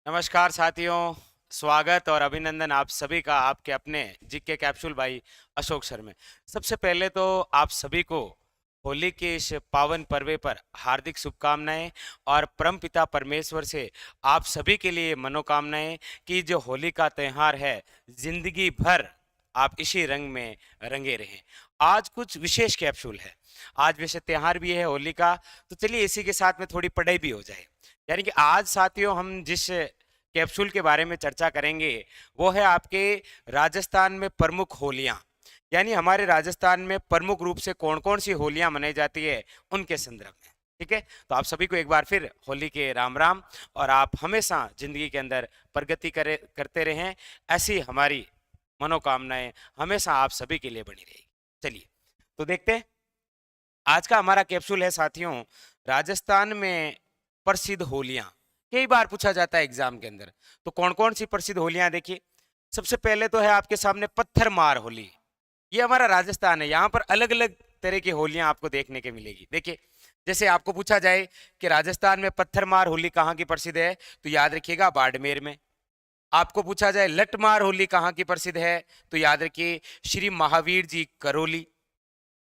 नमस्कार साथियों, स्वागत और अभिनंदन आप सभी का आपके अपने जीके कैप्सूल भाई अशोक सर में। सबसे पहले तो आप सभी को होली के इस पावन पर्व पर हार्दिक शुभकामनाएं और परमपिता परमेश्वर से आप सभी के लिए मनोकामनाएं कि जो होली का त्योहार है, जिंदगी भर आप इसी रंग में रंगे रहें। आज कुछ विशेष कैप्सूल है। आज वैसे त्योहार भी है होली का, तो चलिए इसी के साथ में थोड़ी पढ़ाई भी हो जाए। यानी कि आज साथियों हम जिस कैप्सूल के बारे में चर्चा करेंगे वो है आपके राजस्थान में प्रमुख होलियां। यानी हमारे राजस्थान में प्रमुख रूप से कौन कौन सी होलियां मनाई जाती है उनके संदर्भ में। ठीक है, तो आप सभी को एक बार फिर होली के राम राम। और आप हमेशा जिंदगी के अंदर प्रगति करते रहें, ऐसी हमारी मनोकामनाएं हमेशा आप सभी के लिए बनी रहेगी। चलिए तो देखते हैं आज का हमारा कैप्सूल है साथियों, राजस्थान में प्रसिद्ध होलियां। कई बार पूछा जाता है एग्जाम के अंदर, तो कौन कौन सी प्रसिद्ध होलियां देखिए। सबसे पहले तो है आपके सामने पत्थर मार होली। ये हमारा राजस्थान है, यहाँ पर अलग अलग तरह की होलियां आपको देखने के मिलेगी। देखिए, जैसे आपको पूछा जाए कि राजस्थान में पत्थर मार होली कहाँ की प्रसिद्ध है, तो याद रखिएगा बाड़मेर में। आपको पूछा जाए लठमार होली कहाँ की प्रसिद्ध है, तो याद रखिए श्री महावीर जी करौली।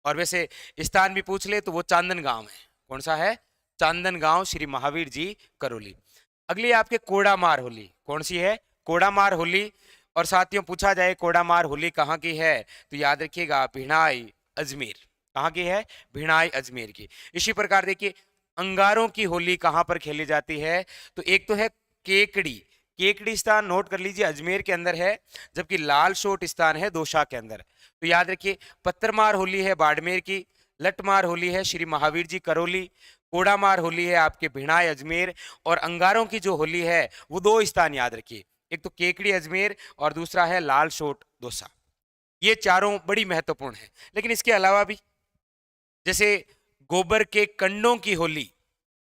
और वैसे स्थान भी पूछ ले तो वो चांदन गांव है। कौन सा है? चांदन गांव श्री महावीर जी करौली। अगली आपके कोड़ामार होली कौन सी है? कोड़ामार होली। और साथियों पूछा जाए कोड़ामार होली कहाँ की है, तो याद रखिएगा भिणाई अजमेर। कहाँ की है? भिणाई अजमेर की। इसी प्रकार देखिए अंगारों की होली कहाँ पर खेली जाती है, तो एक तो है केकड़ी। केकड़ी स्थान नोट कर लीजिए अजमेर के अंदर है, जबकि लाल सोट स्थान है दोसा के अंदर। तो याद रखिए पत्थरमार होली है बाड़मेर की, लठमार होली है श्री महावीर जी करौली, कोड़ामार होली है आपके भिणाई अजमेर, और अंगारों की जो होली है वो दो स्थान याद रखिए, एक तो केकड़ी अजमेर और दूसरा है लाल सोट दोसा। ये चारों बड़ी महत्वपूर्ण है। लेकिन इसके अलावा भी जैसे गोबर के कंडों की होली,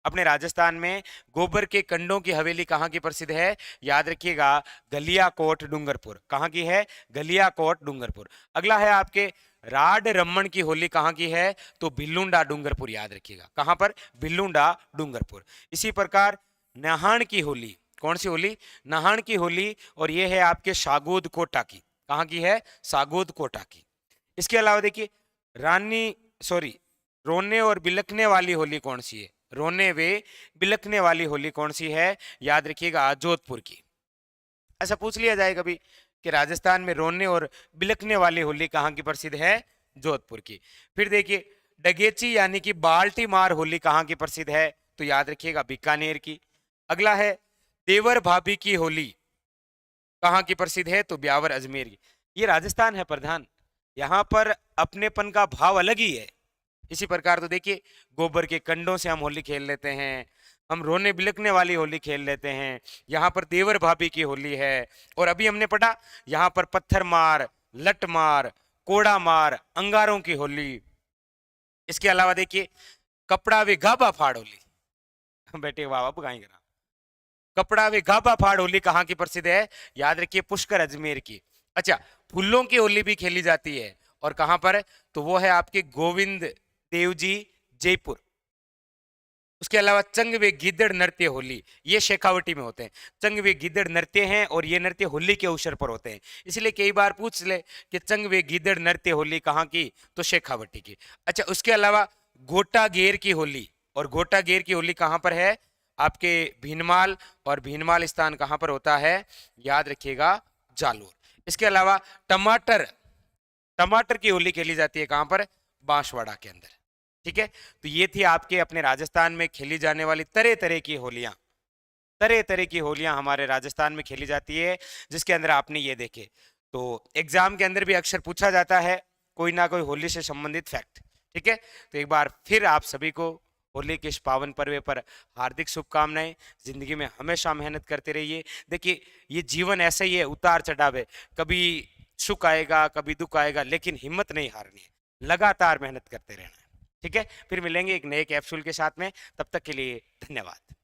अपने राजस्थान में गोबर के कंडों की हवेली कहाँ की प्रसिद्ध है, याद रखिएगा गलियाकोट डूंगरपुर। कहाँ की है? गलियाकोट डूंगरपुर। अगला है आपके राड रमन की होली कहाँ की है, तो भिल्लुंडा डूंगरपुर। याद रखिएगा कहाँ पर? भिल्लुंडा डूंगरपुर। इसी प्रकार नाहन की होली, कौन सी होली? नाहन की होली, और ये है आपके सागोद कोटा की। कहाँ की है? सागोद कोटा की। इसके अलावा देखिए रानी सॉरी रोने और बिलखने वाली होली कौन सी है? रोने वे बिलखने वाली होली कौन सी है? याद रखिएगा जोधपुर की। ऐसा पूछ लिया जाए कभी कि राजस्थान में रोने और बिलखने वाली होली कहाँ की प्रसिद्ध है? जोधपुर की। फिर देखिए डगेची यानी कि बाल्टी मार होली कहाँ की प्रसिद्ध है, तो याद रखिएगा बीकानेर की। अगला है देवर भाभी की होली कहाँ की प्रसिद्ध है, तो ब्यावर अजमेर की। ये राजस्थान है प्रधान, यहाँ पर अपनेपन का भाव अलग ही है। इसी प्रकार तो देखिए गोबर के कंडों से हम होली खेल लेते हैं, हम रोने बिलखने वाली होली खेल लेते हैं, यहाँ पर देवर भाभी की होली है। और अभी हमने पढ़ा यहाँ पर पत्थर मार, लट मार, कोड़ा मार, अंगारों की होली। इसके अलावा देखिए कपड़ा वे गाबा फाड़ होली। बेटे वाह वाह गाएंगे ना। कपड़ा वे गाबा फाड़ होली कहाँ की प्रसिद्ध है? याद रखिए पुष्कर अजमेर की। अच्छा, फूलों की होली भी खेली जाती है, और कहां पर? तो वो है आपके गोविंद देवजी जयपुर। उसके अलावा चंग वे गिद्दड़ नृत्य होली, ये शेखावटी में होते हैं। चंग वे गिद्दड़ नृत्य हैं और ये नृत्य होली के अवसर पर होते हैं, इसलिए कई बार पूछ ले कि चंग वे गिद्दड़ नृत्य होली कहाँ की, तो शेखावटी की। अच्छा, उसके अलावा गोटा गेर की होली, और गोटा गेर की होली कहाँ पर है? आपके भीनमाल, और भीनमाल स्थान कहाँ पर होता है? याद रखिएगा जालोर। इसके अलावा टमाटर, टमाटर की होली खेली जाती है कहां पर? बांसवाड़ा के अंदर। ठीक है, तो ये थी आपके अपने राजस्थान में खेली जाने वाली तरह तरह की होलियां। तरह तरह की होलियां हमारे राजस्थान में खेली जाती है, जिसके अंदर आपने ये देखे। तो एग्जाम के अंदर भी अक्सर पूछा जाता है कोई ना कोई होली से संबंधित फैक्ट। ठीक है, तो एक बार फिर आप सभी को होली के इस पावन पर्व पर हार्दिक शुभकामनाएं। जिंदगी में हमेशा मेहनत करते रहिए। देखिए ये जीवन ऐसा ही है, उतार चढ़ाव है, कभी सुख आएगा कभी दुख आएगा, लेकिन हिम्मत नहीं हारनी है, लगातार मेहनत करते रहना है। ठीक है, फिर मिलेंगे एक नए कैप्सूल के साथ में, तब तक के लिए धन्यवाद।